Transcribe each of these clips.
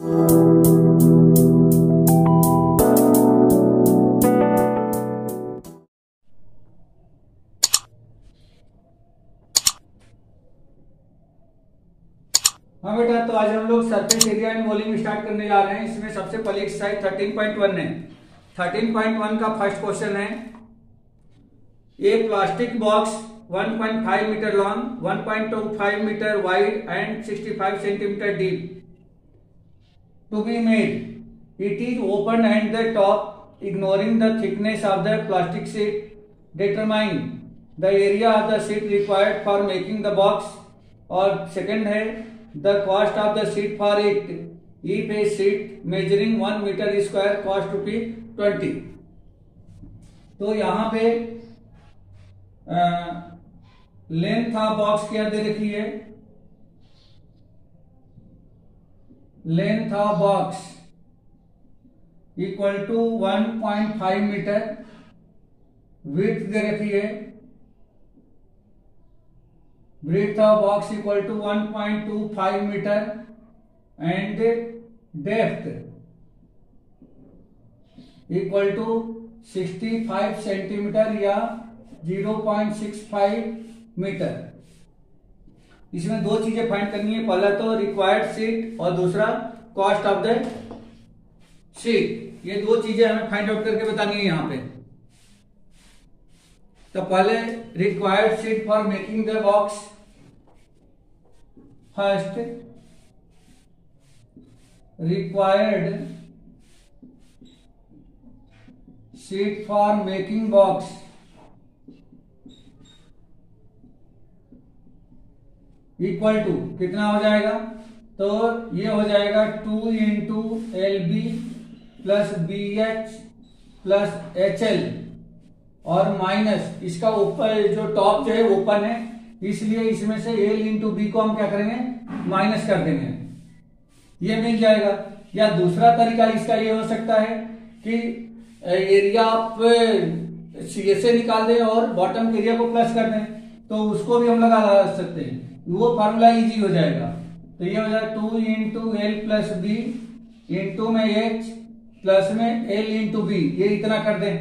हाँ बेटा, तो आज हम लोग surface area and volume start करने जा रहे हैं। इसमें सबसे पहले एक्सरसाइज 13.1 है। 13.1 का फर्स्ट क्वेश्चन है, a plastic box 1.5 metre long, 1.25 metre wide and 65 centimetre deep to be made. It is open at the top ignoring the thickness of the plastic sheet. Determine the area of the sheet required for making the box. और second है, the cost of the sheet for it. If a sheet measuring 1 meter square cost ₹20. तो यहाँ पे length of box क्या दे रखी है, length of box equal to 1.5 metre, width दे रखी है, breadth of box equal to 1.25 metre and depth equal to 65 centimetre या 0.65 मीटर। इसमें दो चीजें फाइंड करनी है, पहला तो रिक्वायर्ड शीट और दूसरा कॉस्ट ऑफ द शीट। ये दो चीजें हमें फाइंड आउट करके बतानी है यहाँ पे। तो पहले required sheet for making the box, first required sheet for making box equal to कितना हो जाएगा, तो ये हो जाएगा 2 into LB plus BH plus HL और माइनस इसका ऊपर जो टॉप जो है ओपन है, इसलिए इसमें से L इंटू B को हम क्या करेंगे, माइनस कर देंगे, ये मिल जाएगा। या दूसरा तरीका इसका ये हो सकता है कि एरिया आप से निकाल दें और बॉटम एरिया को प्लस कर दें, तो उसको भी हम लगा सकते हैं, वो फार्मूला इजी हो जाएगा। तो ये हो जाएगा 2 into L plus B into में H प्लस में L इंटू B, ये इतना कर दें।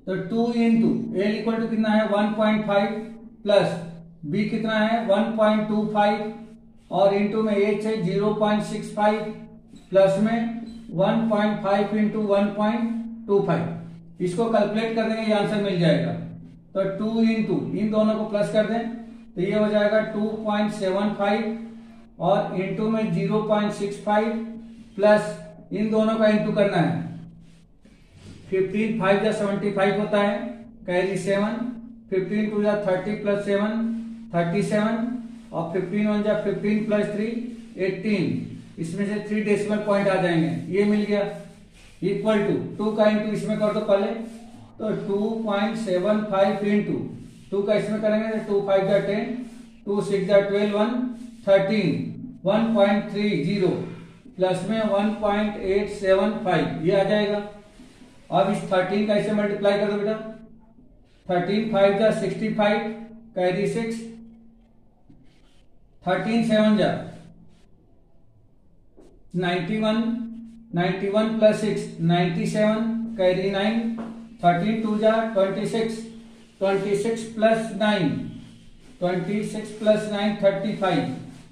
तो 2 इंटू L इक्वल टू कितना है 1.5 प्लस B कितना है 1.25 और इंटू में H है 0.65 प्लस में 1.5 इंटू 1.25, इसको कैलकुलेट कर देंगे, ये आंसर मिल जाएगा। तो 2 इंटू इन दोनों को प्लस कर दें तो ये हो जाएगा 2.75 और इंटू में 0.65 प्लस इन दोनों का इंटू करना है, 15 5 या 75 होता है, कैरी 7, 15 2 या 30 प्लस 7 37 और 15 1 या 15 प्लस 3 18, इसमें से 3 डेसिमल पॉइंट आ जाएंगे, ये मिल गया। इक्वल टू 2 का इंटू इसमें कर दो पहले, तो 2.75 इंटू 2 का इसमें करेंगे तो 2 5 या 10, 2 6 या 12 1 13 1.30 प्लस में 1.875, ये आ जाएगा। अब इस 13 का इसे मल्टीप्लाई कर दो बेटा, 13 5 जा 65 कैरी 6, 13 7 जा 91 91 प्लस 6 97 कैरी 9, 13 2 जा 26 26 प्लस 9 26 प्लस 9 35,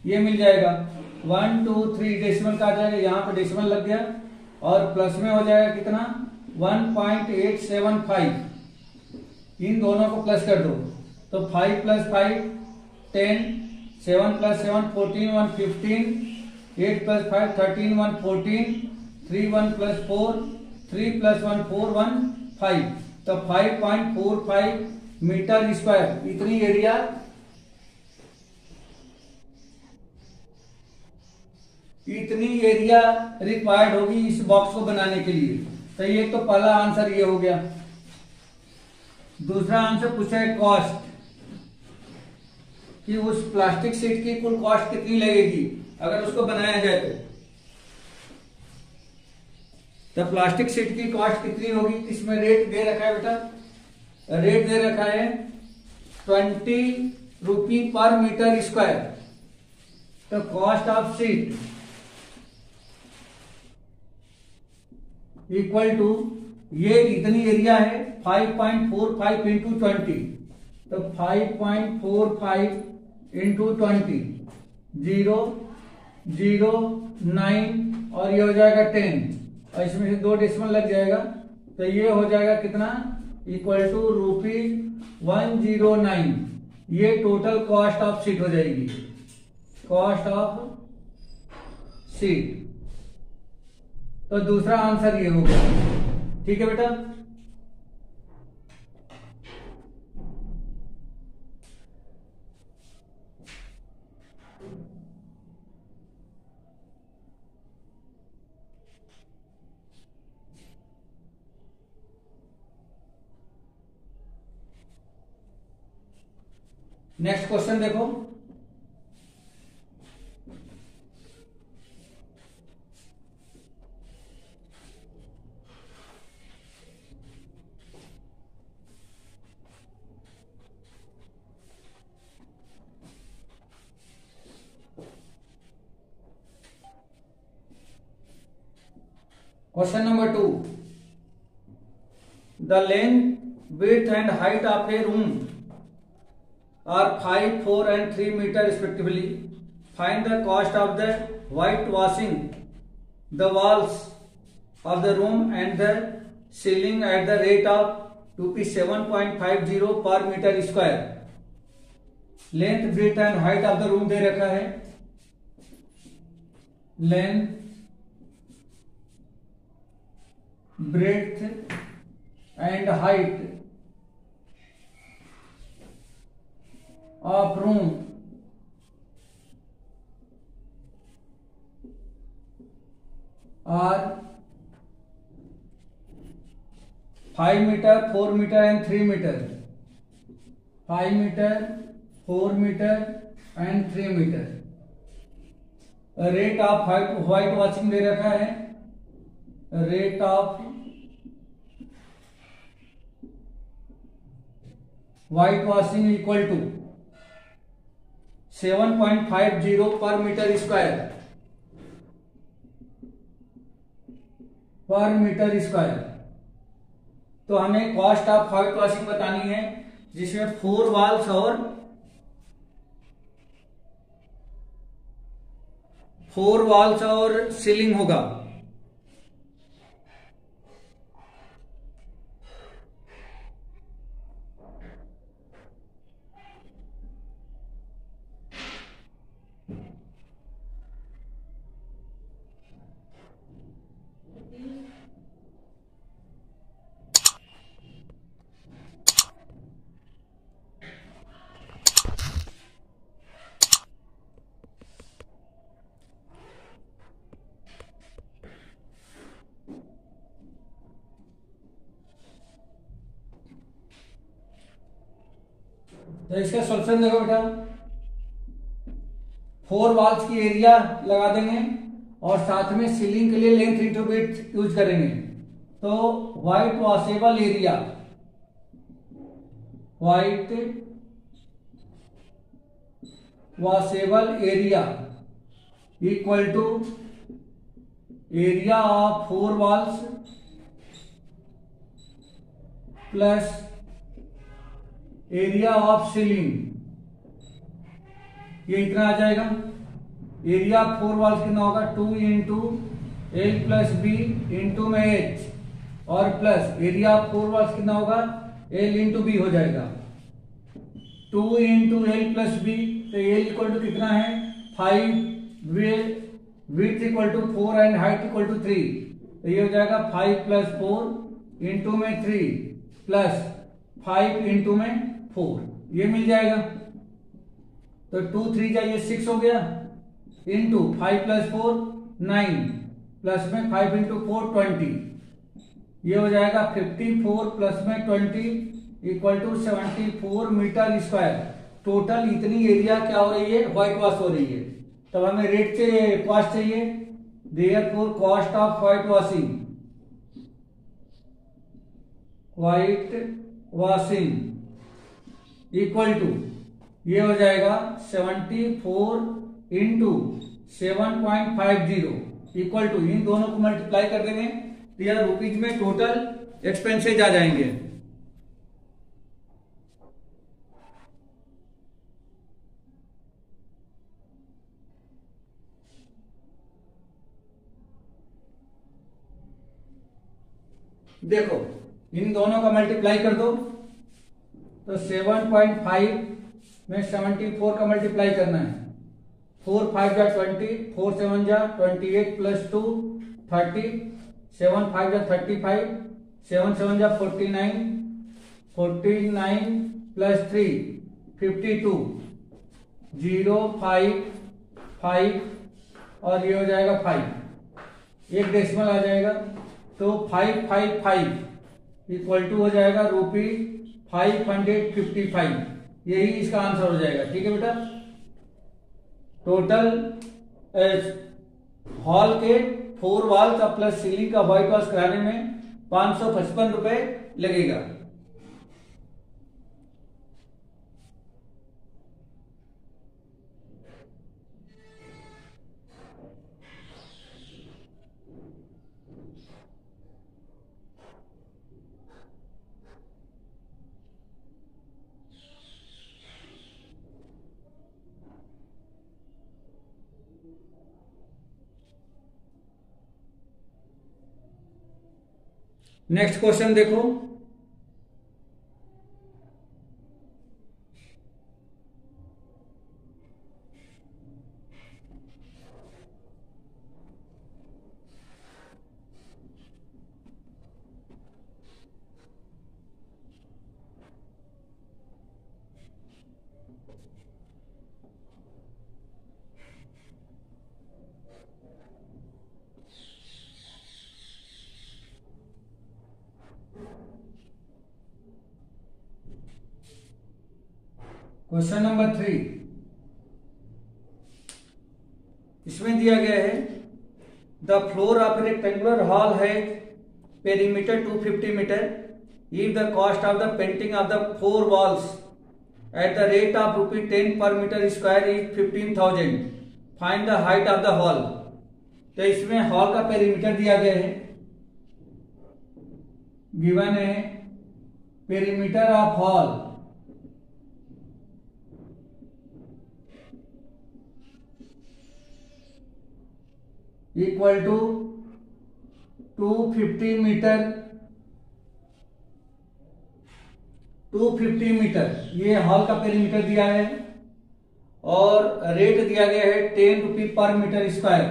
ये मिल जाएगा। 1 2 3 डेसिमल का आ जाएगा, यहाँ पे डेसिमल लग गया और प्लस में हो जाएगा कितना 1.875, इन दोनों को प्लस कर दो तो 5 plus 5 10, 7 plus 7 14 1 15, 8 plus 5 13 1 14, 3 1 plus 4 3 plus 1 4 1 5, तो 5.45 मीटर स्क्वायर इतनी एरिया रिक्वायर्ड होगी इस बॉक्स को बनाने के लिए। तो ये तो पहला आंसर ये हो गया। दूसरा आंसर पूछा है कॉस्ट, कि उस प्लास्टिक शीट की कुल कॉस्ट कितनी लगेगी अगर उसको बनाया जाए तो प्लास्टिक शीट की कॉस्ट कितनी होगी। इसमें रेट दे रखा है बेटा, रेट दे रखा है 20 रुपी पर मीटर स्क्वायर। तो cost of sheet equal to, ये इतनी एरिया है 5.45 इंटू 20, तो 5.45 इंटू 20, 0, 0, 9 और ये हो जाएगा 10 और इसमें से 2 डेसिमल लग जाएगा, तो ये हो जाएगा कितना, इक्वल टू ₹109। ये टोटल कॉस्ट ऑफ सीट हो जाएगी, कॉस्ट ऑफ सीट। तो दूसरा आंसर ये होगा। ठीक है बेटा, नेक्स्ट क्वेश्चन देखो। Question number 2. The length, width and height of a room are 5, 4 and 3 meter respectively. Find the cost of the whitewashing the walls of the room and the ceiling at the rate of ₹7.50 per meter square. Length, width and height of the room दे रखा है। Length, breadth and height of room are 5 meter, 4 meter and 3 meter. 5 meter, 4 meter and 3 meter. Rate of white washing दे रखा है, rate of white washing equal to 7.50 per metre square, per metre square. तो हमें cost of white washing बतानी है, जिसमें 4 walls और 4 walls और सीलिंग होगा। तो इसका सॉल्यूशन देखो बेटा, 4 वॉल्स की एरिया लगा देंगे और साथ में सीलिंग के लिए लेंथ इंटू विड्थ यूज करेंगे। तो white washable area, white washable area equal to area of 4 walls plus area of ceiling, ये इतना आ जाएगा। एरिया ऑफ 4 वॉल्स कितना होगा, 2 into L plus B into में एच, और प्लस एरिया ऑफ 4 वॉल्स कितना होगा, एल इंटू बी हो जाएगा। 2 इंटू एल प्लस बी, तो एल इक्वल टू कितना है 5, width equal to 4 and height equal to 3, तो ये हो जाएगा 5 प्लस 4 इंटू में 3 प्लस 5 इंटू में 4, ये मिल जाएगा। तो 2 3 जाइए 6 हो गया, इंटू 5 प्लस 4 9 प्लस में 5 इंटू 4 20, ये हो जाएगा 54 प्लस में 20 equal to 74 metre square. Total इतनी एरिया क्या हो रही है, व्हाइट वॉश हो रही है। तब हमें रेट चाहिए, कॉस्ट चाहिए, therefore cost of white washing, white washing equal to, ये हो जाएगा 74 इंटू 7.50 इक्वल टू, इन दोनों को मल्टीप्लाई कर देंगे तो यह रुपीज में टोटल एक्सपेंसेज आ जाएंगे। देखो इन दोनों का मल्टीप्लाई कर दो, तो 7.5 में 74 का मल्टीप्लाई करना है। 4 5 जा 20, 4 7 जा 28 प्लस 2 30, 7 5 जा 35, 7 7 जा 49, 49 प्लस 3 52, 0 5 5 और ये हो जाएगा 5, एक डेसिमल आ जाएगा, तो 555 इक्वल टू हो जाएगा रुपी 555। यही इसका आंसर हो जाएगा। ठीक है बेटा, टोटल हॉल के 4 वॉल का प्लस सीलिंग का व्हाइट वॉश कराने में 555 रुपए लगेगा। नेक्स्ट क्वेश्चन देखो, क्वेश्चन नंबर 3 इसमें दिया गया है the floor of rectangular hall है perimeter 250 metre if the cost of the painting of the 4 walls at the rate of ₹10 per metre square is 15,000, find the height of the hall. तो इसमें hall का perimeter दिया गया है, given है perimeter of hall equal to 250 metre, 250 metre ये hall का perimeter दिया है और रेट दिया गया है 10 rupee per metre square,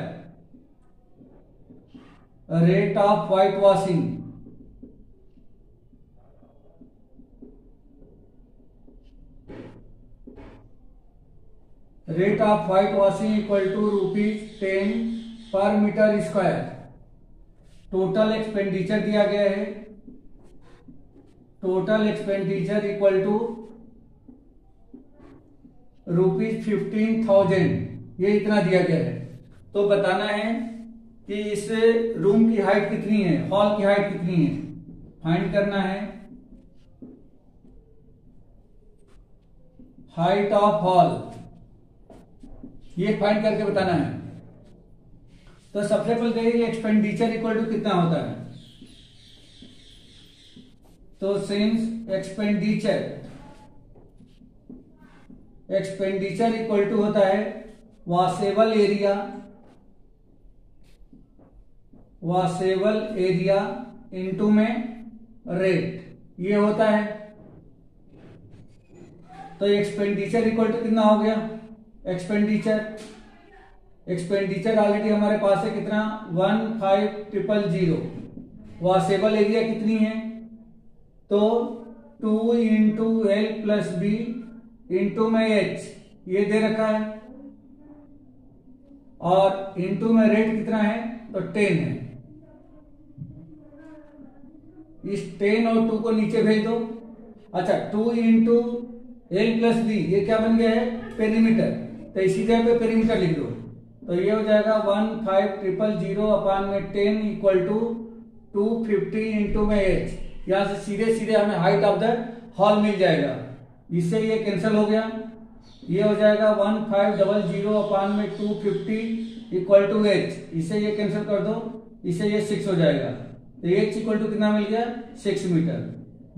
rate of white washing equal to ₹10 per metre square. Total expenditure दिया गया है, टोटल एक्सपेंडिचर इक्वल टू ₹15,000, ये इतना दिया गया है। तो बताना है कि इस रूम की हाइट कितनी है, हॉल की हाइट कितनी है, फाइंड करना है हाइट ऑफ हॉल, ये फाइंड करके बताना है। तो सबसे पहले देखिए एक्सपेंडिचर इक्वल टू कितना होता है, तो सिंस एक्सपेंडिचर इक्वल टू होता है वॉशेबल एरिया इनटू में रेट, ये होता है। तो एक्सपेंडिचर इक्वल टू कितना हो गया, एक्सपेंडिचर ऑलरेडी हमारे पास है कितना 15,000। वॉशेबल एरिया कितनी है, तो 2 into L plus B into में H ये दे रखा है, और इंटू में रेट कितना है तो 10 है। इस 10 और 2 को नीचे भेज दो। अच्छा 2 इंटू L प्लस B ये क्या बन गया है पेरीमीटर, तो इसी जगह पे पेरीमीटर लिख दो, तो ये हो जाएगा 15,000 अपान में 10 इक्वल टू 250 इंटू में H। यहां से सीधे सीधे हमें हाइट ऑफ द हॉल मिल जाएगा, इससे ये कैंसिल हो गया, ये हो जाएगा 1500 अपान में 250 इक्वल टू H, इसे ये कैंसिल कर दो, इसे ये 6 हो जाएगा। तो h इक्वल टू कितना मिल गया 6 metre.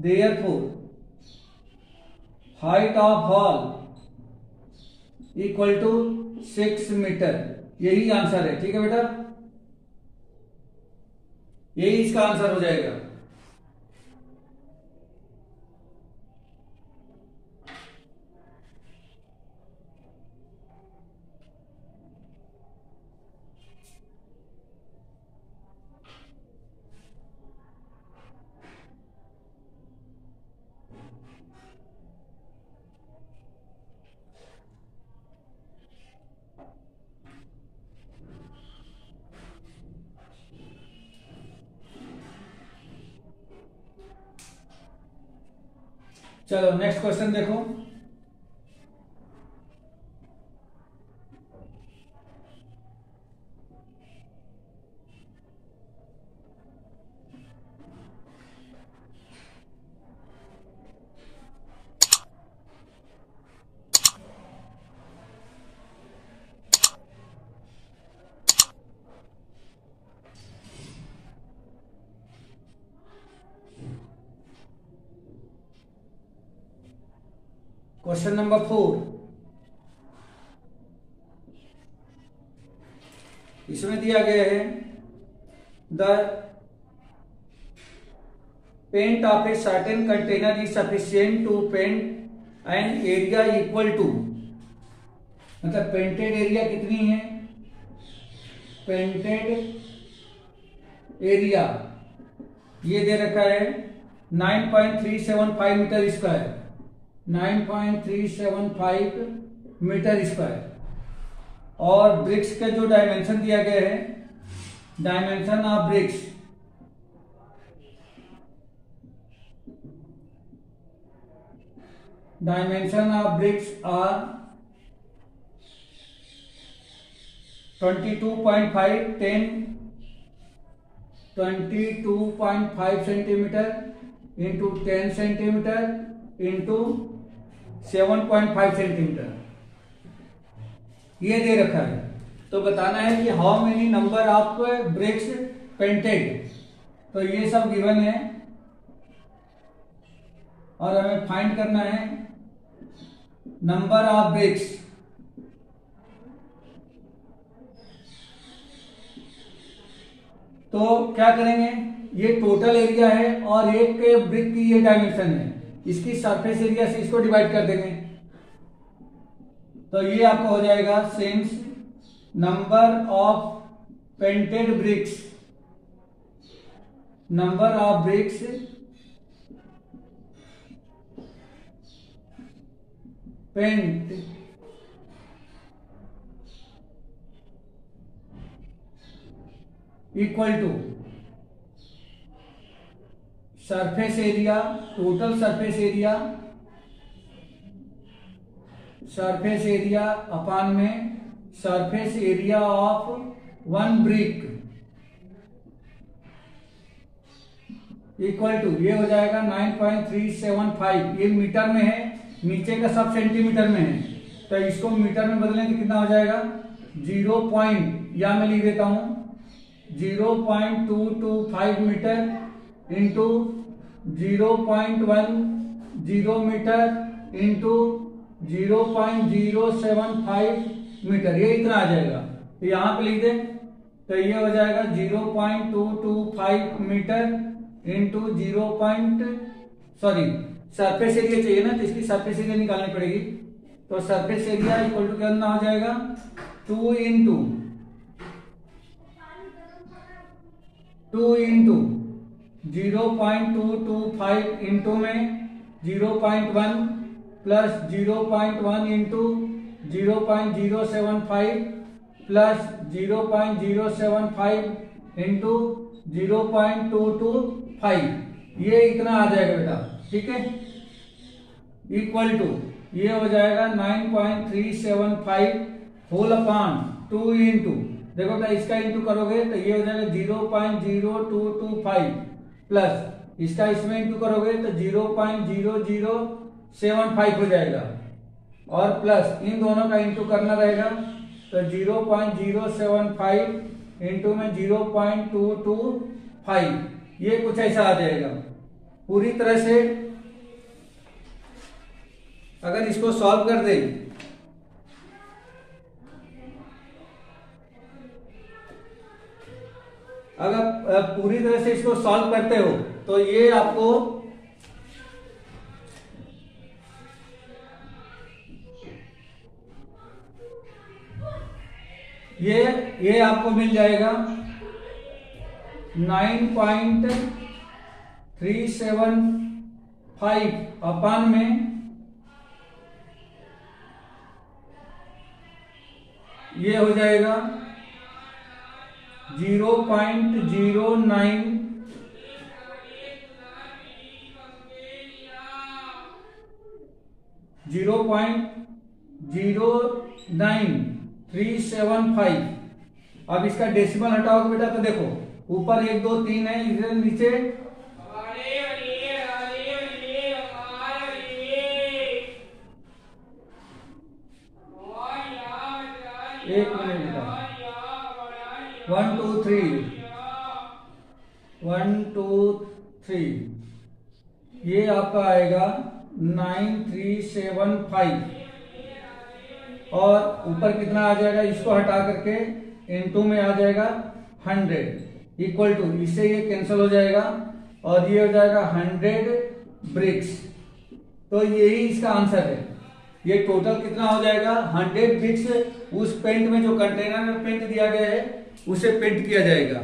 Therefore height of hall equal to 6 metre, यही आंसर है। ठीक है बेटा, यही इसका आंसर हो जाएगा। चलो नेक्स्ट क्वेश्चन देखो। क्वेश्चन नंबर 4, इसमें दिया गया है the paint of a certain container is sufficient to paint an area equal to, मतलब पेंटेड एरिया कितनी है, पेंटेड एरिया ये दे रखा है 9.375 मीटर स्क्वायर, 9.375 मीटर स्क्वायर। और ब्रिक्स का जो डायमेंशन दिया गया है, dimension of bricks are 22.5 centimetre into 10 centimetre into 7.5 centimetre ये दे रखा है। तो बताना है कि how many number of BRICS painted, तो ये सब गिवन है और हमें फाइंड करना है नंबर ऑफ ब्रिक्स। तो क्या करेंगे, ये टोटल एरिया है और एक ब्रिक की ये डायमेंशन है, इसकी सरफेस एरिया से इसको डिवाइड कर देंगे। तो ये आपको हो जाएगा since number of painted bricks, number of bricks paint equal to surface area, total surface area upon में surface area of one brick equal to, ये हो जाएगा 9.375। ये मीटर में है, नीचे का सब सेंटीमीटर में है, तो इसको मीटर में बदलें तो कितना हो जाएगा 0. या मैं लिख देता हूं 0.225 metre into 0.10 metre into 0.075 metre, ये इतना आ जाएगा। तो यहां पे लिख दें तो ये हो जाएगा 0.225 मीटर इंटू सरफेस एरिया चाहिए ना, तो इसकी सरफेस एरिया निकालनी पड़ेगी। तो सरफेस एरिया इक्वल टू कितना हो जाएगा 2 इंटू 0.225 इंटू में 0.1 प्लस 0.1 इंटू 0.075 प्लस 0.075 इंटू 0.225, ये इतना आ जाएगा बेटा। ठीक है, इक्वल टू ये हो जाएगा 9.375 होल अपॉन 2 इंटू, देखो बेटा इसका इंटू करोगे तो ये हो जाएगा 0.0225 प्लस इसका इसमें इंटू करोगे तो 0.0075 हो जाएगा, और प्लस इन दोनों का इंटू करना रहेगा तो 0.075 इंटू में 0.225, ये कुछ ऐसा आ जाएगा। पूरी तरह से अगर इसको सॉल्व कर दें, अगर पूरी तरह से इसको सॉल्व करते हो तो ये आपको ये आपको मिल जाएगा 9.375 अपान में ये हो जाएगा 0.09 0.09375। अब इसका डेसिमल हटाओगे बेटा तो देखो ऊपर 1 2 3 है, इधर नीचे एक मिनट बेटा 1 2 3 1 2 3 ये आपका आएगा 9375 और ऊपर कितना आ जाएगा, इसको हटा करके इनटू में आ जाएगा 100 इक्वल टू, इससे ये कैंसिल हो जाएगा और ये हो जाएगा 100 ब्रिक्स। तो यही इसका आंसर है। ये टोटल कितना हो जाएगा 100 ब्रिक्स उस पेंट में जो कंटेनर में पेंट दिया गया है उसे पेंट किया जाएगा।